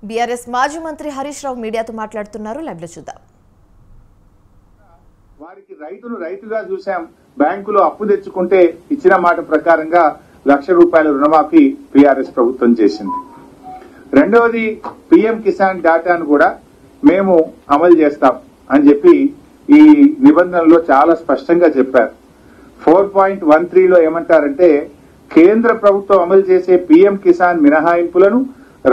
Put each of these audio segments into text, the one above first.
BRS మాజీ మంత్రి హరీష్ రావు మీడియాతో మాట్లాడుతున్నారు. లైవ్ లో చూద్దాం. వారికి రైతును రైతుగా చూశాం. బ్యాంకులో అప్పు తెచ్చుకుంటే ఇచ్చిన మాట ప్రకారంగా ₹1,00,000 రుణమాఫీ బీఆర్ఎస్ ప్రభుత్వం చేసింది. రెండవది పీఎం కిసాన్ డాటాను కూడా మేము అమలు చేస్తాం అని చెప్పి ఈ నిబంధనలో చాలా స్పష్టంగా చెప్పారు. 4.13లో ఏమంటారంటే కేంద్ర ప్రభుత్వం అమలు చేసే పీఎం కిసాన్ మినహాయింపులను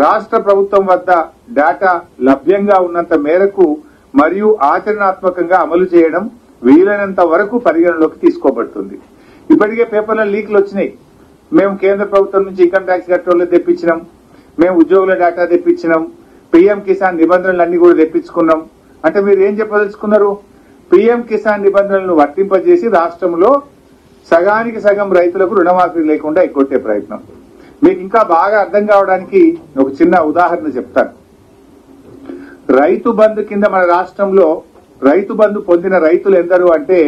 రాష్ట్ర ప్రభుత్వం వద్ద డేటా లభ్యంగా ఉన్నంత మేరకు మరియు ఆచరణాత్మకంగా అమలు చేయడం వీలైనంత వరకు పరిగణలోకి తీసుకోబడుతుంది. ఇప్పటికే పేపర్ల లీక్లు వచ్చినాయి. మేము కేంద్ర ప్రభుత్వం నుంచి ఇన్కమ్ ట్యాక్స్ కట్టోళ్ళు తెప్పించినాం, మేము ఉద్యోగుల డేటా తెప్పించినాం, పీఎం కిసాన్ నిబంధనలన్నీ కూడా తెప్పించుకున్నాం. అంటే మీరు ఏం చెప్పదలుచుకున్నారు? పీఎం కిసాన్ నిబంధనలను వర్తింపజేసి రాష్ట్రంలో సగానికి సగం రైతులకు రుణమాఫీ లేకుండా ఎగ్గొట్టే ప్రయత్నం. మీకు ఇంకా బాగా అర్థం కావడానికి ఒక చిన్న ఉదాహరణ చెప్తాను. రైతు బంధు కింద మన రాష్ట్రంలో రైతు బంధు పొందిన రైతులు ఎందరు అంటే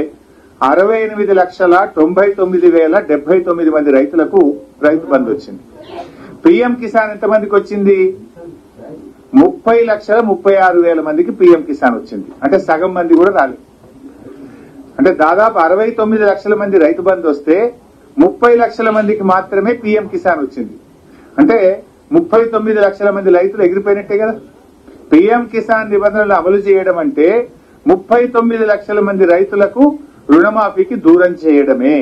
68,99,079 మంది రైతులకు రైతు బంధు వచ్చింది. పీఎం కిసాన్ ఎంతమందికి వచ్చింది? 30,36,000 మందికి పీఎం కిసాన్ వచ్చింది. అంటే సగం మంది కూడా రాలేదు. అంటే దాదాపు 69 లక్షల మంది రైతు బంధు వస్తే 30 లక్షల మందికి మాత్రమే పీఎం కిసాన్ వచ్చింది. అంటే 39 లక్షల మంది రైతులు ఎగిరిపోయినట్టే కదా. పీఎం కిసాన్ నిబంధనలు అమలు చేయడం అంటే 39 లక్షల మంది రైతులకు రుణమాఫీకి దూరం చేయడమే.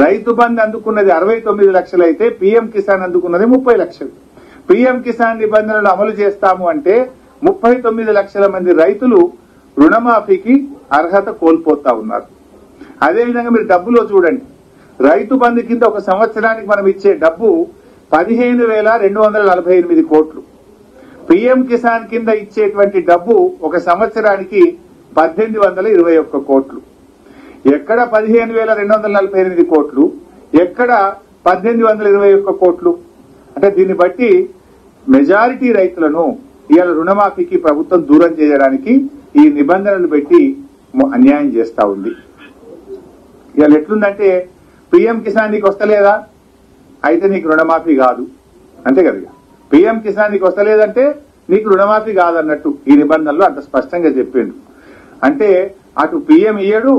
రైతు బంధు అందుకున్నది 69 లక్షలు అయితే పీఎం కిసాన్ అందుకున్నది 30 లక్షలు. పీఎం కిసాన్ నిబంధనలు అమలు చేస్తాము అంటే 39 లక్షల మంది రైతులు రుణమాఫీకి అర్హత కోల్పోతా ఉన్నారు. అదేవిధంగా మీరు డబ్బులో చూడండి. రైతు బంధు కింద ఒక సంవత్సరానికి మనం ఇచ్చే డబ్బు 15,248 కోట్లు. పీఎం కిసాన్ కింద ఇచ్చేటువంటి డబ్బు ఒక సంవత్సరానికి 1,821 కోట్లు. ఎక్కడ 15,248 కోట్లు, ఎక్కడ 1,821 కోట్లు? అంటే దీన్ని బట్టి మెజారిటీ రైతులను ఇవాళ రుణమాఫీకి ప్రభుత్వం దూరం చేయడానికి ఈ నిబంధనలు పెట్టి అన్యాయం చేస్తా ఉంది. ఇవాళ ఎట్లుందంటే పీఎం కిసాన్ నీకు వస్తలేదా అయితే నీకు రుణమాఫీ కాదు, అంతే కదా. పీఎం కిసాన్ నీకు వస్తలేదంటే నీకు రుణమాఫీ కాదన్నట్టు ఈ నిబంధనలు అంత స్పష్టంగా చెప్పిండు. అంటే అటు పీఎం ఇయ్యడు,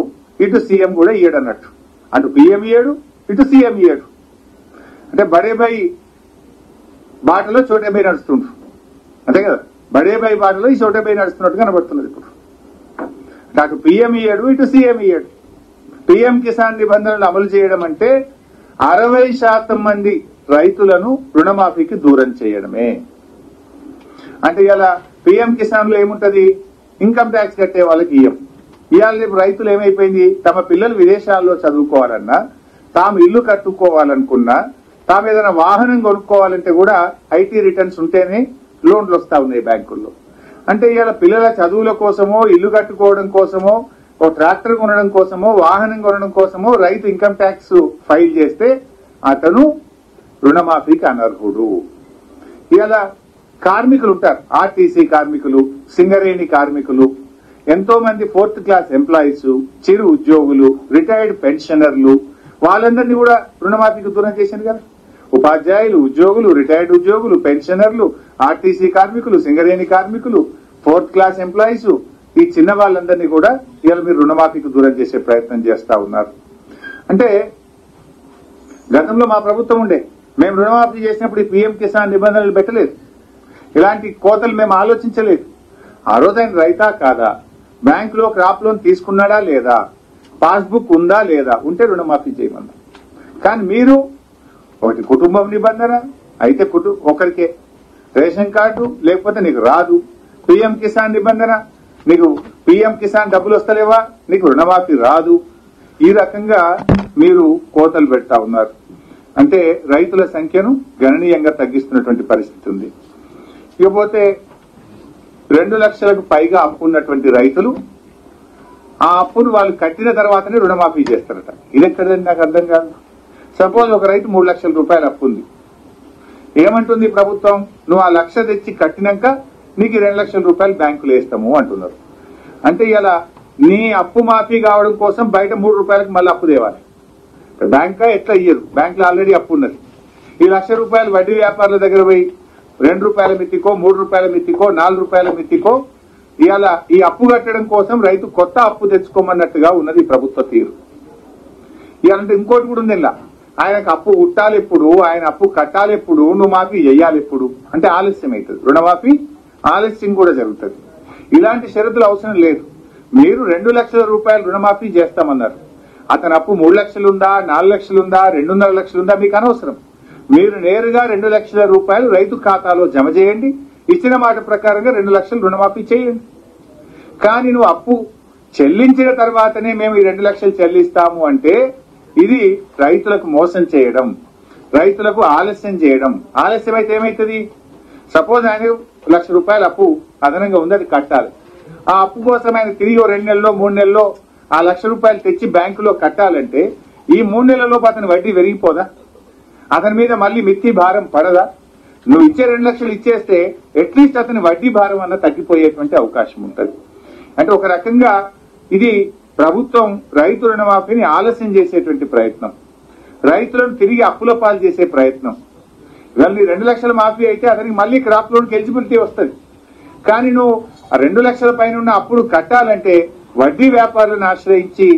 ఇటు సీఎం కూడా ఇయ్యడు అన్నట్టు. అటు పీఎం ఇయ్యడు, ఇటు సీఎం ఇయ్యడు. అంటే బడే భాయ్ బాటలో చోటే భాయ్ నడుస్తుండ్రు, అంతే కదా. బడే భాయ్ బాటలో ఈ చోటే భాయ్ నడుస్తున్నట్టు కనబడుతున్నది ఇప్పుడు. అటు పీఎం ఇయ్యడు, ఇటు సీఎం ఇయ్యడు. పీఎం కిసాన్ నిబంధనలు అమలు చేయడం అంటే 60% మంది రైతులను రుణమాఫీకి దూరం చేయడమే. అంటే ఇలా పీఎం కిసాన్ లో ఏముంటది? ఇన్కమ్ ట్యాక్స్ కట్టే వాళ్ళకి ఇవాళ రేపు రైతులు ఏమైపోయింది? తమ పిల్లలు విదేశాల్లో చదువుకోవాలన్నా, తాము ఇల్లు కట్టుకోవాలనుకున్నా, తాము ఏదైనా వాహనం కొనుక్కోవాలంటే కూడా ఐటీ రిటర్న్స్ ఉంటేనే లోన్లు వస్తా ఉన్నాయి బ్యాంకుల్లో. అంటే ఇవాళ పిల్లల చదువుల కోసమో, ఇల్లు కట్టుకోవడం కోసమో, ఓ ట్రాక్టర్ కొనడం కోసమో, వాహనం కొనడం కోసమో రైతు ఇన్కమ్ ట్యాక్స్ ఫైల్ చేస్తే అతను రుణమాఫీకి అనర్హుడు. ఇవాళ కార్మికులు ఉంటారు, ఆర్టీసీ కార్మికులు, సింగరేణి కార్మికులు, ఎంతో మంది 4th క్లాస్ ఎంప్లాయీస్, చిరు ఉద్యోగులు, రిటైర్డ్ పెన్షనర్లు, వాళ్ళందరినీ కూడా రుణమాఫీకి దూరం చేసింది కదా. ఉపాధ్యాయులు, ఉద్యోగులు, రిటైర్డ్ ఉద్యోగులు, పెన్షనర్లు, ఆర్టీసీ కార్మికులు, సింగరేణి కార్మికులు, 4th క్లాస్ ఎంప్లాయీస్, ఈ చిన్న వాళ్ళందరినీ కూడా ఇవాళ మీరు రుణమాఫీకి దూరం చేసే ప్రయత్నం చేస్తా ఉన్నారు. అంటే గతంలో మా ప్రభుత్వం ఉండే, మేము రుణమాఫీ చేసినప్పుడు ఈ పీఎం కిసాన్ నిబంధనలు పెట్టలేదు, ఇలాంటి కోతలు మేము ఆలోచించలేదు. ఆ రోజు ఆయన రైతా కాదా, బ్యాంకులో క్రాప్ లోన్ తీసుకున్నాడా లేదా, పాస్బుక్ ఉందా లేదా, ఉంటే రుణమాఫీ చేయమన్నా. కానీ మీరు ఒకటి కుటుంబం నిబంధన అయితే ఒకరికే రేషన్ కార్డు లేకపోతే నీకు రాదు. పీఎం కిసాన్ నిబంధన, నీకు పీఎం కిసాన్ డబ్బులు వస్తలేవా, నీకు రుణమాఫీ రాదు. ఈ రకంగా మీరు కోతలు పెడతా ఉన్నారు. అంటే రైతుల సంఖ్యను గణనీయంగా తగ్గిస్తున్నటువంటి పరిస్థితి ఉంది. ఇకపోతే 2 లక్షలకు పైగా అప్పు ఉన్నటువంటి రైతులు ఆ అప్పును వాళ్ళు కట్టిన తర్వాతనే రుణమాఫీ చేస్తారట. ఇది ఎక్కడని నాకు అర్థం కాదు. సపోజ్ ఒక రైతు 3 లక్షల రూపాయలు అప్పు ఉంది. ఏమంటుంది ప్రభుత్వం? నువ్వు ఆ 1,00,000 తెచ్చి కట్టినాక నీకు 2 లక్షల రూపాయలు బ్యాంకులో వేస్తాము అంటున్నారు. అంటే ఇలా నీ అప్పు మాఫీ కావడం కోసం బయట 3 రూపాయలకు మళ్ళీ అప్పు తేవాలి. బ్యాంకా ఎట్లా ఇయ్యరు, బ్యాంకులో ఆల్రెడీ అప్పు ఉన్నది. ఈ 1,00,000 రూపాయలు వడ్డీ వ్యాపారుల దగ్గర పోయి రూపాయల మిత్తికో 3 రూపాయల మిత్తికో 4 రూపాయల మిత్తికో ఇవాళ ఈ అప్పు కట్టడం కోసం రైతు కొత్త అప్పు తెచ్చుకోమన్నట్టుగా ఉన్నది ప్రభుత్వ తీరు. ఇవాళంటే ఇంకోటి కూడా ఉంది, ఇలా ఆయనకు అప్పు ఉట్టాలి ఎప్పుడు, ఆయన అప్పు కట్టాలి ఎప్పుడు, నువ్వు మాఫీ చేయాలి ఎప్పుడు అంటే ఆలస్యం అవుతుంది. రుణమాఫీ ఆలస్యం కూడా జరుగుతుంది. ఇలాంటి షరతులు అవసరం లేదు. మీరు 2 లక్షల రూపాయలు రుణమాఫీ చేస్తామన్నారు. అతని అప్పు 3 లక్షలుందా, 4 లక్షలుందా, 2.5 లక్షలుందా మీకు అనవసరం. మీరు నేరుగా 2 లక్షల రూపాయలు రైతు ఖాతాలో జమ చేయండి. ఇచ్చిన మాట ప్రకారంగా 2 లక్షలు రుణమాఫీ చేయండి. కానీ నువ్వు అప్పు చెల్లించిన తర్వాతనే మేము ఈ 2 లక్షలు చెల్లిస్తాము అంటే ఇది రైతులకు మోసం చేయడం, రైతులకు ఆలస్యం చేయడం. ఆలస్యం అయితే ఏమైతుంది? సపోజ్ ఆయన 1 లక్ష రూపాయల అప్పు అదనంగా ఉంది, అది కట్టాలి. ఆ అప్పు కోసం ఆయన తిరిగి 2 నెలల్లో 3 నెలల్లో ఆ 1 లక్ష రూపాయలు తెచ్చి బ్యాంకులో కట్టాలంటే ఈ 3 నెలల్లోపు అతని వడ్డీ పెరిగిపోదా? అతని మీద మళ్ళీ మిత్తి భారం పడదా? నువ్వు ఇచ్చే 2 లక్షలు ఇచ్చేస్తే అట్లీస్ట్ అతని వడ్డీ భారం అన్న తగ్గిపోయేటువంటి అవకాశం ఉంటుంది. అంటే ఒక రకంగా ఇది ప్రభుత్వం రైతు రుణమాఫీని ఆలస్యం చేసేటువంటి ప్రయత్నం, రైతులను తిరిగి అప్పుల పాలు చేసే ప్రయత్నం. ఇవాళ 2 లక్షల మాఫీ అయితే అతనికి మళ్ళీ క్రాప్ లోన్కి ఎలిజిబిలిటీ వస్తుంది. కానీ నువ్వు 2 లక్షల పైన ఉన్న అప్పులు కట్టాలంటే వడ్డీ వ్యాపారులను ఆశ్రయించి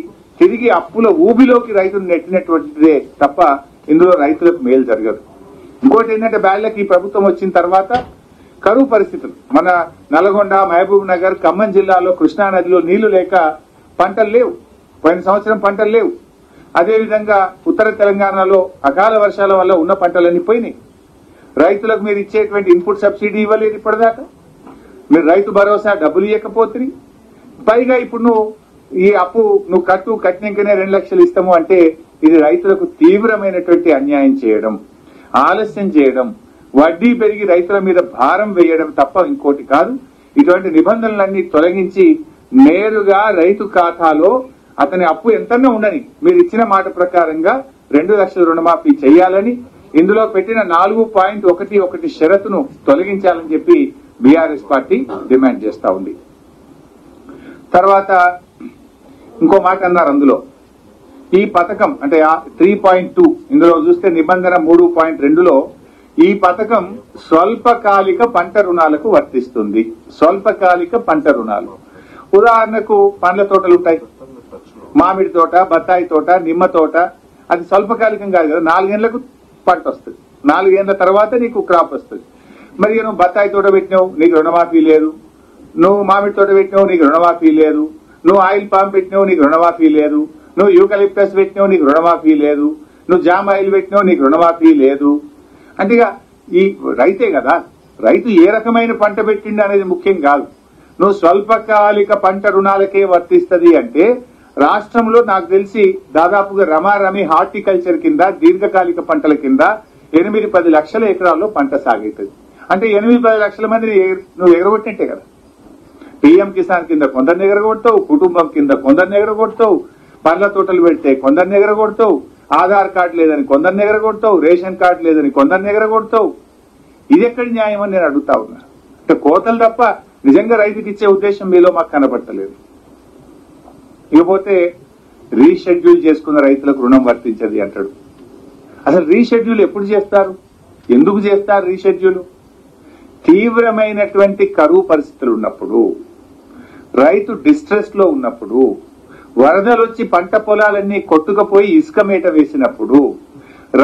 తిరిగి అప్పుల ఊబిలోకి రైతులు నెట్టినటువంటిదే తప్ప ఇందులో రైతులకు మేలు జరగదు. ఇంకోటి ఏంటంటే బ్యాళ్లకి ఈ ప్రభుత్వం వచ్చిన తర్వాత కరువు పరిస్థితులు, మన నల్గొండ, మహబూబ్ నగర్, ఖమ్మం జిల్లాలో కృష్ణానదిలో నీళ్లు లేక పంటలు లేవు. పోయిన సంవత్సరం పంటలు లేవు. అదేవిధంగా ఉత్తర తెలంగాణలో అకాల వర్షాల వల్ల ఉన్న పంటలన్నీ పోయినాయి. రైతులకు మీరు ఇచ్చేటువంటి ఇన్పుట్ సబ్సిడీ ఇవ్వలేదు ఇప్పటిదాకా. మీరు రైతు భరోసా డబ్బులు ఇవ్వకపోతే పైగా ఇప్పుడు నువ్వు ఈ అప్పు నువ్వు కట్టినాకనే 2 లక్షలు ఇస్తాము అంటే ఇది రైతులకు తీవ్రమైనటువంటి అన్యాయం చేయడం, ఆలస్యం చేయడం, వడ్డీ పెరిగి రైతుల మీద భారం వేయడం తప్ప ఇంకోటి కాదు. ఇటువంటి నిబంధనలన్నీ తొలగించి నేరుగా రైతు ఖాతాలో అతని అప్పు ఎంతన్నా ఉండని మీరు ఇచ్చిన మాట ప్రకారంగా 2 లక్షల రుణమాఫీ చేయాలని, ఇందులో పెట్టిన 4.11 షరతును తొలగించాలని చెప్పి బీఆర్ఎస్ పార్టీ డిమాండ్ చేస్తా ఉంది. తర్వాత ఇంకో మాట అన్నారు అందులో, ఈ పథకం అంటే 3.2 ఇందులో చూస్తే నిబంధన 3.2లో ఈ పథకం స్వల్పకాలిక పంట రుణాలకు వర్తిస్తుంది. స్వల్పకాలిక పంట రుణాలు ఉదాహరణకు పండ్ల తోటలు ఉంటాయి, మామిడి తోట, బత్తాయి తోట, నిమ్మ తోట. అది స్వల్పకాలికం కాదు కదా, 4 ఏళ్లకు పంట వస్తుంది. 4 ఏళ్ల తర్వాత నీకు క్రాప్ వస్తుంది. మరి నువ్వు బత్తాయి తోట పెట్టినావు నీకు రుణమాఫీ లేదు, నువ్వు మామిడి తోట పెట్టినావు నీకు రుణమాఫీ లేదు, నువ్వు ఆయిల్ పామ్ పెట్టినావు నీకు రుణమాఫీ లేదు, నువ్వు యూకలిప్టస్ పెట్టినావు నీకు రుణమాఫీ లేదు, నువ్వు జామ్ ఆయిల్ పెట్టినావు నీకు రుణమాఫీ లేదు. అంటే ఈ రైతే కదా, రైతు ఏ రకమైన పంట పెట్టింది అనేది ముఖ్యం కాదు. నువ్వు స్వల్పకాలిక పంట రుణాలకే వర్తిస్తుంది అంటే రాష్ట్రంలో నాకు తెలిసి దాదాపుగా రమారమి హార్టికల్చర్ కింద దీర్ఘకాలిక పంటల కింద 8-10 లక్షల ఎకరాల్లో పంట సాగుతుంది. అంటే 8-10 లక్షల మందిని నువ్వు ఎగరగొట్టినట్టే కదా. పీఎం కిసాన్ కింద కొందరిని ఎగరగొడతావు, కుటుంబం కింద కొందరిని ఎగరగొడతావు, పండ్ల తోటలు పెడితే కొందరిని ఎగరగొడతావు, ఆధార్ కార్డు లేదని కొందరిని ఎగరగొడతావు, రేషన్ కార్డు లేదని కొందరిని ఎగరగొడతావు. ఇది ఎక్కడి న్యాయం అని నేను అడుగుతా ఉన్నా. అంటే కోతలు తప్ప నిజంగా రైతుకి ఇచ్చే ఉద్దేశం మీలో మాకు కనబడతలేదు. ఇకపోతే రీషెడ్యూల్ చేసుకున్న రైతులకు రుణం వర్తించదు అంటాడు. అసలు రీషెడ్యూల్ ఎప్పుడు చేస్తారు, ఎందుకు చేస్తారు రీషెడ్యూల్? తీవ్రమైనటువంటి కరువు పరిస్థితులు ఉన్నప్పుడు, రైతు డిస్ట్రెస్ లో ఉన్నప్పుడు, వరదలు వచ్చి పంట పొలాలన్నీ కొట్టుకుపోయి ఇసుక మేట వేసినప్పుడు,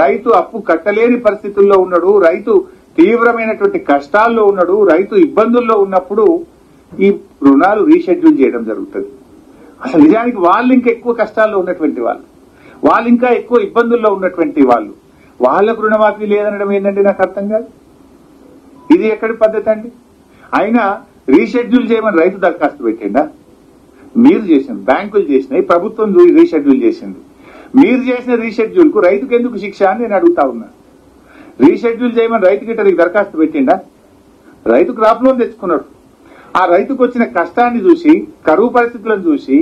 రైతు అప్పు కట్టలేని పరిస్థితుల్లో ఉన్నాడు, రైతు తీవ్రమైనటువంటి కష్టాల్లో ఉన్నాడు, రైతు ఇబ్బందుల్లో ఉన్నప్పుడు ఈ రుణాలు రీషెడ్యూల్ చేయడం జరుగుతుంది. అసలు నిజానికి వాళ్ళు ఇంకా ఎక్కువ కష్టాల్లో ఉన్నటువంటి వాళ్ళు ఇంకా ఎక్కువ ఇబ్బందుల్లో ఉన్నటువంటి వాళ్ళకు రుణమాఫీ లేదనడం ఏంటంటే నాకు అర్థం కాదు. ఇది ఎక్కడి పద్ధతి అండి? అయినా రీషెడ్యూల్ చేయమని రైతు దరఖాస్తు పెట్టిండా? మీరు చేసింది, బ్యాంకులు చేసినాయి, ప్రభుత్వం రీషెడ్యూల్ చేసింది. మీరు చేసిన రీషెడ్యూల్ కు రైతుకు ఎందుకు శిక్ష అని నేను అడుగుతా ఉన్నా. రీషెడ్యూల్ చేయమని రైతుకి దరఖాస్తు పెట్టిండా? రైతు క్రాప్ లోన్ తెచ్చుకున్నాడు. ఆ రైతుకు వచ్చిన కష్టాన్ని చూసి, కరువు పరిస్థితులను చూసి,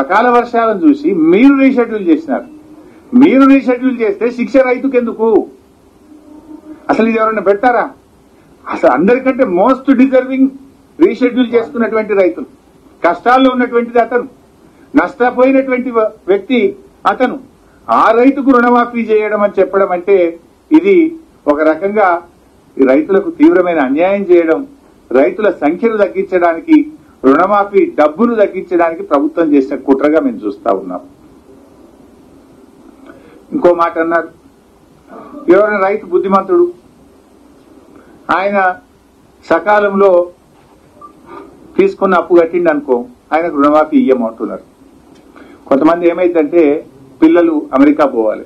అకాల వర్షాలను చూసి మీరు రీషెడ్యూల్ చేసినారు. మీరు రీషెడ్యూల్ చేస్తే శిక్ష రైతుకు ఎందుకు? అసలు ఇది ఎవరైనా పెడతారా? అసలు అందరికంటే మోస్ట్ డిజర్వింగ్ రీషెడ్యూల్ చేసుకున్నటువంటి రైతులు, కష్టాల్లో ఉన్నటువంటిది అతను, నష్టపోయినటువంటి వ్యక్తి అతను. ఆ రైతుకు రుణమాఫీ చేయడం అని చెప్పడం అంటే ఇది ఒక రకంగా ఈ రైతులకు తీవ్రమైన అన్యాయం చేయడం, రైతుల సంఖ్యను తగ్గించడానికి, రుణమాఫీ డబ్బును తగ్గించడానికి ప్రభుత్వం చేసిన కుట్రగా మేము చూస్తా ఉన్నాం. ఇంకో మాట అన్నారు, ఎవరైనా రైతు బుద్ధిమంతుడు, ఆయన సకాలంలో తీసుకున్న అప్పు కట్టిండి అనుకో, ఆయనకు రుణమాఫీ ఇయ్యమంటున్నారు. కొంతమంది ఏమైందంటే పిల్లలు అమెరికా పోవాలి,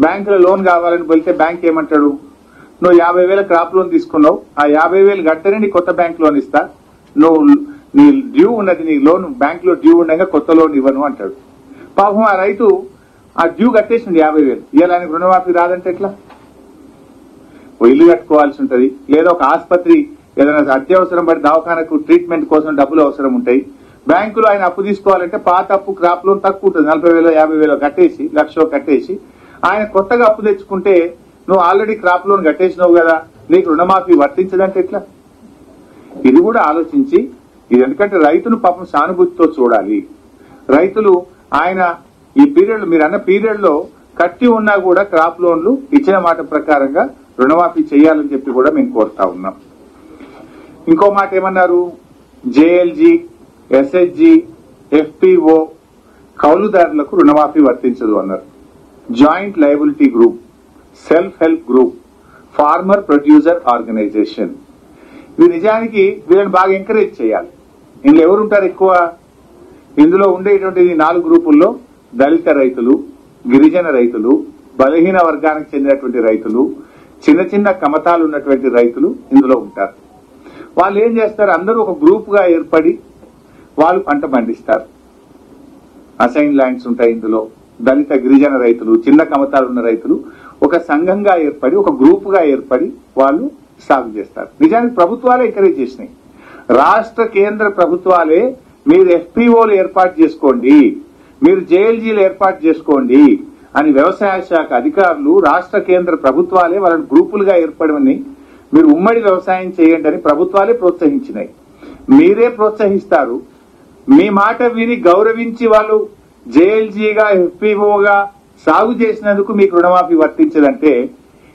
బ్యాంకులో లోన్ కావాలని వెళ్తే బ్యాంక్ ఏమంటాడు, నువ్వు 50,000 క్రాప్ లోన్ తీసుకున్నావు, ఆ 50,000 కట్టనే నీ కొత్త బ్యాంక్ లోన్ ఇస్తా, నువ్వు నీ డ్యూ ఉన్నది, నీ లోన్ బ్యాంక్ లో డ్యూ ఉండగా కొత్త లోన్ ఇవ్వను అంటాడు. పాపం ఆ రైతు ఆ డ్యూ కట్టేసింది 50,000, ఇవాళ ఆయనకు రుణమాఫీ రాదంటే ఎట్లా? ఓ ఇల్లు కట్టుకోవాల్సి ఉంటది, లేదా ఒక ఆసుపత్రి ఏదైనా అత్యవసరం పడి దవాఖానకు ట్రీట్మెంట్ కోసం డబ్బులు అవసరం ఉంటాయి. బ్యాంకులో ఆయన అప్పు తీసుకోవాలంటే పాత అప్పు క్రాప్ లోన్ తక్కువ ఉంటుంది, 40,000 50,000 కట్టేసి 1,00,000 కట్టేసి ఆయన కొత్తగా అప్పు తెచ్చుకుంటే నువ్వు ఆల్రెడీ క్రాప్ లోన్ కట్టేసినావు కదా, నీకు రుణమాఫీ వర్తించదంటే ఎట్లా? ఇది కూడా ఆలోచించి, ఇది ఎందుకంటే రైతును పాపం సానుభూతితో చూడాలి. రైతులు ఆయన ఈ పీరియడ్ మీరు అన్న పీరియడ్ లో కట్టి ఉన్నా కూడా క్రాప్ లోన్లు ఇచ్చిన మాట ప్రకారంగా రుణమాఫీ చేయాలని చెప్పి కూడా మేము కోరుతా ఉన్నాం. ఇంకో మాట ఏమన్నారు, జేఎల్జీ, ఎస్హెచ్జీ, ఎఫ్పిఓ కౌలుదారులకు రుణమాఫీ వర్తించదు అన్నారు. Joint liability group, self help group, farmer producer organisation, ఇవి నిజానికి వీళ్ళని బాగా ఎంకరేజ్ చేయాలి. ఇందులో ఎవరుంటారు ఎక్కువ? ఇందులో ఉండేటువంటి 4 గ్రూపుల్లో దళిత రైతులు, గిరిజన రైతులు, బలహీన వర్గానికి చెందినటువంటి రైతులు, చిన్న చిన్న కమతాలు ఉన్నటువంటి రైతులు ఇందులో ఉంటారు. వాళ్ళు ఏం చేస్తారు, అందరూ ఒక గ్రూప్ గా ఏర్పడి వాళ్ళు పంట పండిస్తారు. అసైన్ ల్యాండ్స్ ఉంటాయి ఇందులో. దళిత గిరిజన రైతులు, చిన్న కమతాలు ఉన్న రైతులు ఒక సంఘంగా ఏర్పడి, ఒక గ్రూప్ గా ఏర్పడి వాళ్ళు సాగు చేస్తారు. నిజానికి ప్రభుత్వాలే ఎంకరేజ్ చేసినాయి. రాష్ట్ర కేంద్ర ప్రభుత్వాలే మీరు ఎఫ్పిఓలు ఏర్పాటు చేసుకోండి, మీరు జేఎల్జీలు ఏర్పాటు చేసుకోండి అని వ్యవసాయ శాఖ అధికారులు, రాష్ట్ర కేంద్ర ప్రభుత్వాలే వాళ్ళని గ్రూపులుగా ఏర్పడమని, మీరు ఉమ్మడి వ్యవసాయం చేయండి అని ప్రభుత్వాలే ప్రోత్సహించినాయి. మీరే ప్రోత్సహిస్తారు. మీ మాట విని గౌరవించి వాళ్ళు జేఎల్జీగా ఎఫ్పిఓగా సాగు చేసినందుకు మీకు రుణమాఫీ వర్తించదంటే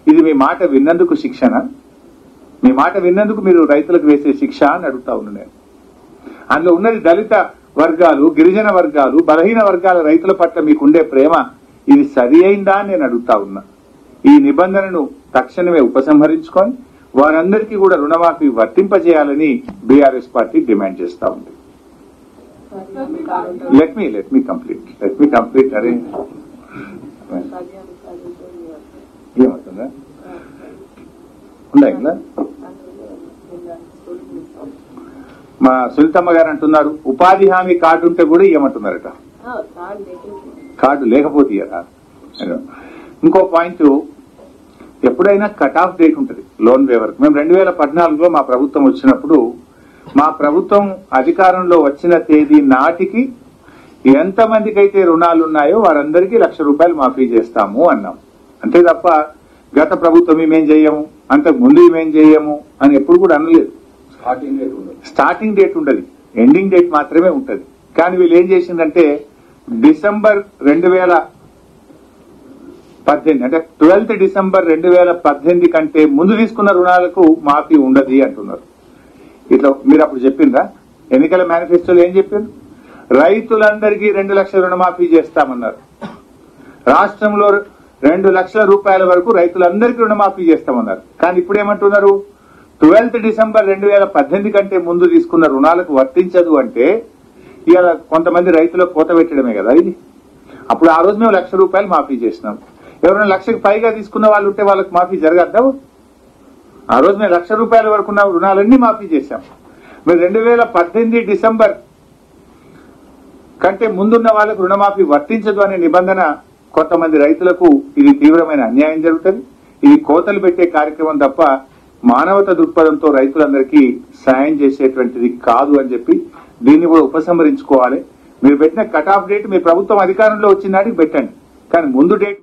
ఇది మీ మాట విన్నందుకు శిక్షణ? మీ మాట విన్నందుకు మీరు రైతులకు వేసే శిక్ష అని అడుగుతా ఉన్నాను నేను. అందులో ఉన్నది దళిత వర్గాలు, గిరిజన వర్గాలు, బలహీన వర్గాల రైతుల పట్ల మీకుండే ప్రేమ ఇది సరి అయిందా అని నేను అడుగుతా ఉన్నా. ఈ నిబంధనను తక్షణమే ఉపసంహరించుకొని వారందరికీ కూడా రుణమాఫీ వర్తింపజేయాలని బీఆర్ఎస్ పార్టీ డిమాండ్ చేస్తా ఉంది. Let me complete. అరే ఏమవుతుందా ఉందా? మా సునీతమ్మ గారు అంటున్నారు ఉపాధి హామీ కార్డు ఉంటే కూడా ఇవ్వమంటున్నారట. కార్డు లేకపోతే ఇయ్యరా? ఇంకో పాయింట్, ఎప్పుడైనా కట్ ఆఫ్ డేట్ ఉంటుంది లోన్ వేవర్. మేము 2014లో మా ప్రభుత్వం వచ్చినప్పుడు, మా ప్రభుత్వం అధికారంలో వచ్చిన తేదీ నాటికి ఎంతమందికి అయితే రుణాలు ఉన్నాయో వారందరికీ ₹1,00,000 మాఫీ చేస్తాము అన్నాం. అంతే తప్ప గత ప్రభుత్వం మేమేం చెయ్యము, అంతకు ముందు మేమేం చెయ్యము అని ఎప్పుడు కూడా అనలేదు. స్టార్టింగ్ డేట్ ఉండదు, ఎండింగ్ డేట్ మాత్రమే ఉంటది. కానీ వీళ్ళు ఏం చేసిందంటే డిసెంబర్ 2018 అంటే 12th డిసెంబర్ 2018 కంటే ముందు తీసుకున్న రుణాలకు మాఫీ ఉండదు అంటున్నారు. ఇట్లా మీరు అప్పుడు చెప్పిండ్రా? ఎన్నికల మేనిఫెస్టోలో ఏం చెప్పారు? రైతులందరికీ 2 లక్షల రుణమాఫీ చేస్తామన్నారు. రాష్ట్రంలో 2 లక్షల రూపాయల వరకు రైతులందరికీ రుణమాఫీ చేస్తామన్నారు. కానీ ఇప్పుడు ఏమంటున్నారు? 12th డిసెంబర్ 2018 కంటే ముందు తీసుకున్న రుణాలకు వర్తించదు అంటే ఇవాళ కొంతమంది రైతులకు కోత పెట్టడమే కదా ఇది. అప్పుడు ఆ రోజు మేము ₹1,00,000 మాఫీ చేసినాం. ఎవరైనా 1,00,000కి పైగా తీసుకున్న వాళ్ళు ఉంటే వాళ్ళకి మాఫీ జరగద్దా? ఆ రోజు మేము ₹1,00,000 వరకు ఉన్న రుణాలన్నీ మాఫీ చేశాం. మీరు 2018 డిసెంబర్ కంటే ముందున్న వాళ్ళకు రుణమాఫీ వర్తించదు అనే నిబంధన కొంతమంది రైతులకు ఇది తీవ్రమైన అన్యాయం జరుగుతుంది. ఇది కోతలు పెట్టే కార్యక్రమం తప్ప మానవత దృక్పథంతో రైతులందరికీ సాయం చేసేటువంటిది కాదు అని చెప్పి దీన్ని కూడా ఉపసంహరించుకోవాలి. మీరు పెట్టిన కట్ ఆఫ్ డేట్ మీ ప్రభుత్వం అధికారంలో వచ్చిన నాటికి పెట్టండి, కానీ ముందు డేట్